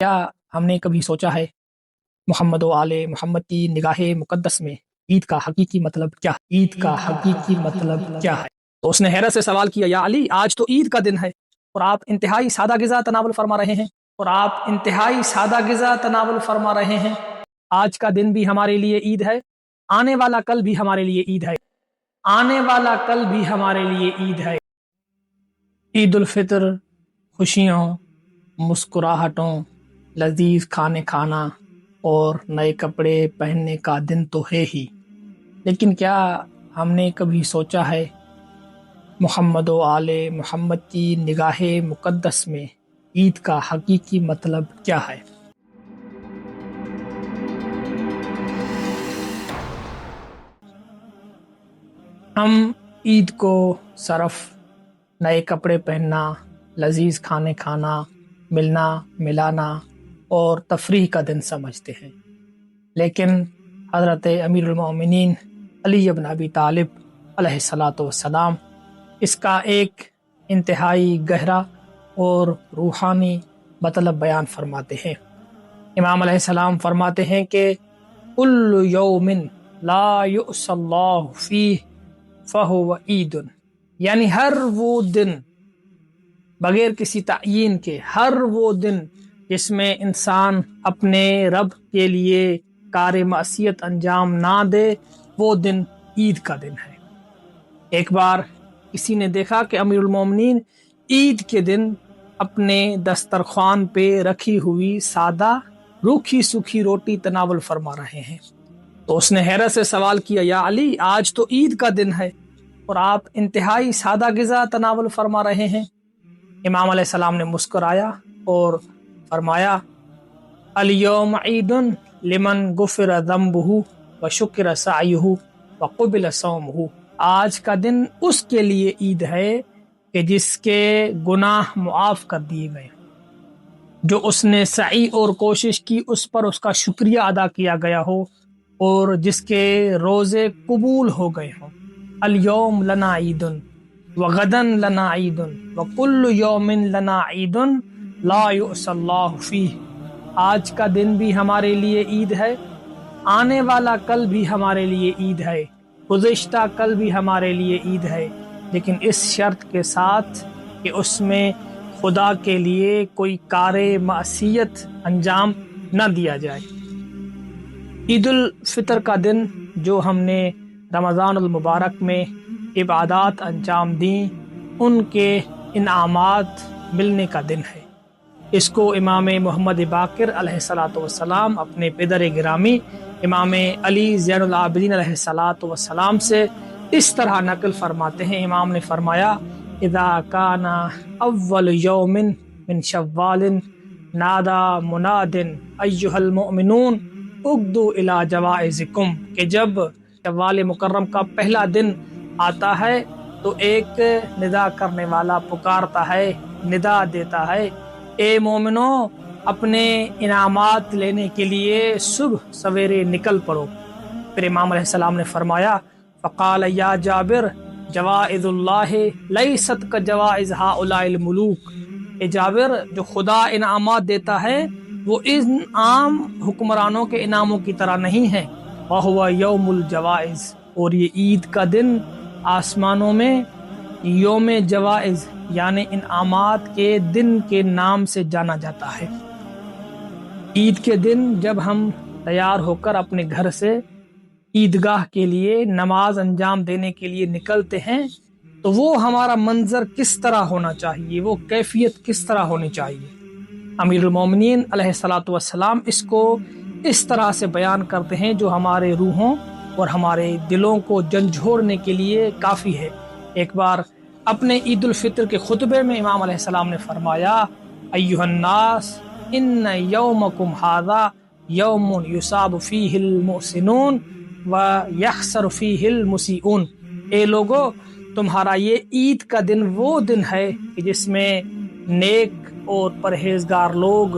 کیا ہم نے کبھی سوچا ہے محمد و آل محمد کی نگاہ مقدس میں عید کا حقیقی مطلب کیا ہے؟ عید کا حقیقی مطلب کیا ہے؟ تو اس نے حیرت سے سوال کیا، یا علی، آج تو عید کا دن ہے اور آپ انتہائی سادہ غذا تناول فرما رہے ہیں آج کا دن بھی ہمارے لیے عید ہے، آنے والا کل بھی ہمارے لیے عید ہے عید الفطر خوشیوں، مسکراہٹوں، لذیذ کھانے کھانا اور نئے کپڑے پہننے کا دن تو ہے ہی، لیکن کیا ہم نے کبھی سوچا ہے محمد و آل محمد کی نگاہ مقدس میں عید کا حقیقی مطلب کیا ہے؟ ہم عید کو صرف نئے کپڑے پہننا، لذیذ کھانے کھانا، ملنا ملانا اور تفریح کا دن سمجھتے ہیں، لیکن حضرت امیر المومنین علی بن ابی طالب علیہ الصلاۃ والسلام اس کا ایک انتہائی گہرا اور روحانی مطلب بیان فرماتے ہیں۔ امام علیہ السلام فرماتے ہیں کہ کل یوم لا یعصی اللہ فیہ فہو عید، یعنی ہر وہ دن بغیر کسی تعیین کے، ہر وہ دن جس میں انسان اپنے رب کے لیے کار معصیت انجام نہ دے، وہ دن عید کا دن ہے۔ ایک بار کسی نے دیکھا کہ امیر المومنین عید کے دن اپنے دسترخوان پہ رکھی ہوئی سادہ روکھی سوکھی روٹی تناول فرما رہے ہیں، تو اس نے حیرت سے سوال کیا، یا علی، آج تو عید کا دن ہے اور آپ انتہائی سادہ غذا تناول فرما رہے ہیں۔ امام علیہ السلام نے مسکرایا اور فرمایا، الیوم عید لمن غفر ذنبہ وشکر سعیہ وقبل صومہ، آج کا دن اس کے لیے عید ہے کہ جس کے گناہ معاف کر دیے گئے، جو اس نے سعی اور کوشش کی اس پر اس کا شکریہ ادا کیا گیا ہو اور جس کے روزے قبول ہو گئے ہوں۔ الیوم لنا عید وغدن لنا عید وکل یوم لنا عید لا یعصی اللہ فیہ، آج کا دن بھی ہمارے لیے عید ہے، آنے والا کل بھی ہمارے لیے عید ہے، گزشتہ کل بھی ہمارے لیے عید ہے، لیکن اس شرط کے ساتھ کہ اس میں خدا کے لیے کوئی کار معصیت انجام نہ دیا جائے۔ عید الفطر کا دن جو ہم نے رمضان المبارک میں عبادات انجام دیں، ان کے انعامات ملنے کا دن ہے۔ اس کو امام محمد باقر علیہ الصلاۃ والسلام اپنے پدر گرامی امام علی زین العابدین علیہ الصلاۃ والسلام سے اس طرح نقل فرماتے ہیں۔ امام نے فرمایا، اذا کان اول یوم من شوال نادا مناد ایھا المؤمنون اغدوا الی جوائزکم، کہ جب شوال مکرم کا پہلا دن آتا ہے تو ایک ندا کرنے والا پکارتا ہے، ندا دیتا ہے، اے مومنو، اپنے انعامات لینے کے لیے صبح سویرے نکل پڑو۔ پھر امام علیہ السلام نے فرمایا، فقال یا جابر جوائز اللہ لیست کجوائز ہؤلاء الملوک، اے جابر، جو خدا انعامات دیتا ہے وہ ان عام حکمرانوں کے انعاموں کی طرح نہیں ہے، وَهُوَ یوم الجوائز، اور یہ عید کا دن آسمانوں میں یوم جوائز یعنی انعامات کے دن کے نام سے جانا جاتا ہے۔ عید کے دن جب ہم تیار ہو کر اپنے گھر سے عیدگاہ کے لیے نماز انجام دینے کے لیے نکلتے ہیں تو وہ ہمارا منظر کس طرح ہونا چاہیے، وہ کیفیت کس طرح ہونی چاہیے؟ امیر المومنین علیہ الصلاۃ والسلام اس کو اس طرح سے بیان کرتے ہیں جو ہمارے روحوں اور ہمارے دلوں کو جھنجھوڑنے کے لیے کافی ہے۔ ایک بار اپنے عید الفطر کے خطبے میں امام علیہ السلام نے فرمایا، ایھا الناس ان یومکم ھذا یوم یصاب فیہ المحسنون ویخسر فیہ المسیئون، اے لوگو، تمہارا یہ عید کا دن وہ دن ہے کہ جس میں نیک اور پرہیزگار لوگ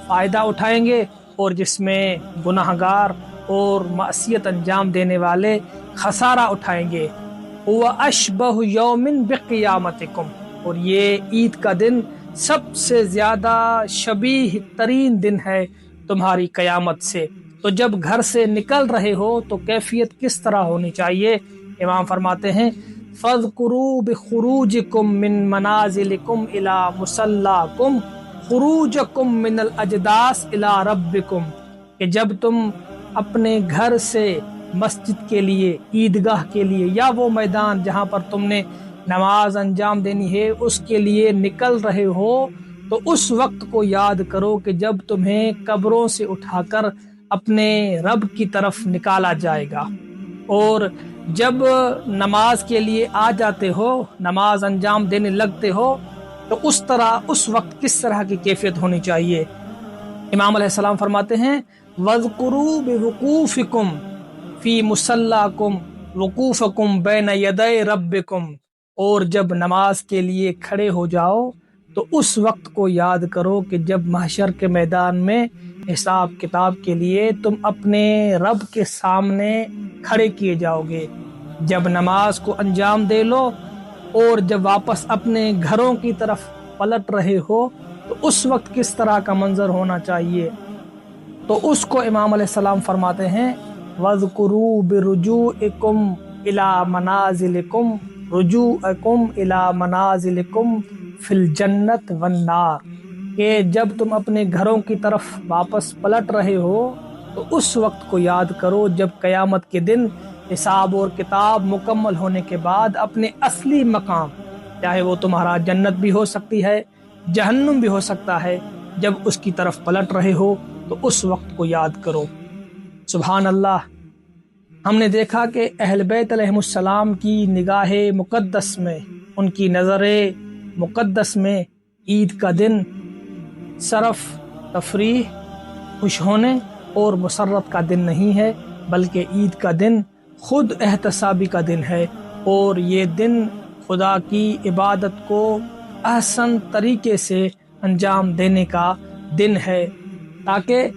فائدہ اٹھائیں گے اور جس میں گناہگار اور معصیت انجام دینے والے خسارہ اٹھائیں گے۔ وَأَشْبَهُ يَوْمٍ بِقِيَامَتِكُمْ، اور یہ عید کا دن سب سے زیادہ شبیہ ترین دن ہے تمہاری قیامت سے۔ تو جب گھر سے نکل رہے ہو تو کیفیت کس طرح ہونی چاہیے؟ امام فرماتے ہیں فَاذْكُرُوا بِخُرُوجِكُم مِّن مَنَازِلِكُمْ إِلَىٰ مُصَلَّاكُمْ خُرُوجَكُم مِّنَ الْأَجْدَاثِ إِلَىٰ رَبِّكُم، کہ جب تم اپنے گھر سے مسجد کے لیے، عیدگاہ کے لیے، یا وہ میدان جہاں پر تم نے نماز انجام دینی ہے اس کے لیے نکل رہے ہو، تو اس وقت کو یاد کرو کہ جب تمہیں قبروں سے اٹھا کر اپنے رب کی طرف نکالا جائے گا، اور جب نماز کے لیے آ جاتے ہو، نماز انجام دینے لگتے ہو، تو اس وقت کس طرح کی کیفیت ہونی چاہیے؟ امام علیہ السلام فرماتے ہیں وَاذْكُرُوا بِوُقُوفِكُمْ فِي مُصَلَّاكُمْ وُقُوفَكُمْ بَيْنَ يَدَيْ رَبِّكُمْ، اور جب نماز کے لیے کھڑے ہو جاؤ تو اس وقت کو یاد کرو کہ جب محشر کے میدان میں حساب کتاب کے لیے تم اپنے رب کے سامنے کھڑے کیے جاؤ گے۔ جب نماز کو انجام دے لو اور جب واپس اپنے گھروں کی طرف پلٹ رہے ہو تو اس وقت کس طرح کا منظر ہونا چاہیے؟ تو اس کو امام علیہ السلام فرماتے ہیں وَاذْكُرُوا بِرُجُوعِكُمْ إِلَىٰ مَنَازِلِكُمْ رُجُوعَكُمْ إِلَىٰ مَنَازِلِكُمْ فِي الْجَنَّةِ وَالنَّارِ، کہ جب تم اپنے گھروں کی طرف واپس پلٹ رہے ہو تو اس وقت کو یاد کرو جب قیامت کے دن حساب اور کتاب مکمل ہونے کے بعد اپنے اصلی مقام، چاہے وہ تمہارا جنت بھی ہو سکتی ہے، جہنم بھی ہو سکتا ہے، جب اس کی طرف پلٹ رہے ہو تو اس وقت کو یاد کرو۔ سبحان اللہ، ہم نے دیکھا کہ اہل بیت علیہم السلام کی نگاہ مقدس میں، ان کی نظر مقدس میں عید کا دن صرف تفریح، خوش ہونے اور مسرت کا دن نہیں ہے، بلکہ عید کا دن خود احتسابی کا دن ہے، اور یہ دن خدا کی عبادت کو احسن طریقے سے انجام دینے کا دن ہے، تاکہ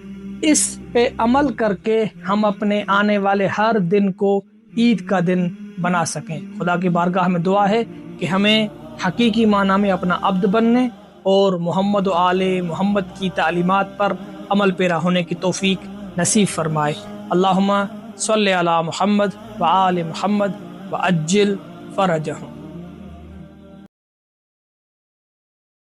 اس پہ عمل کر کے ہم اپنے آنے والے ہر دن کو عید کا دن بنا سکیں۔ خدا کی بارگاہ میں دعا ہے کہ ہمیں حقیقی معنی میں اپنا عبد بننے اور محمد و آل محمد کی تعلیمات پر عمل پیرا ہونے کی توفیق نصیب فرمائے۔ اللہم صلی علی محمد و آل محمد و عجل فرجہم۔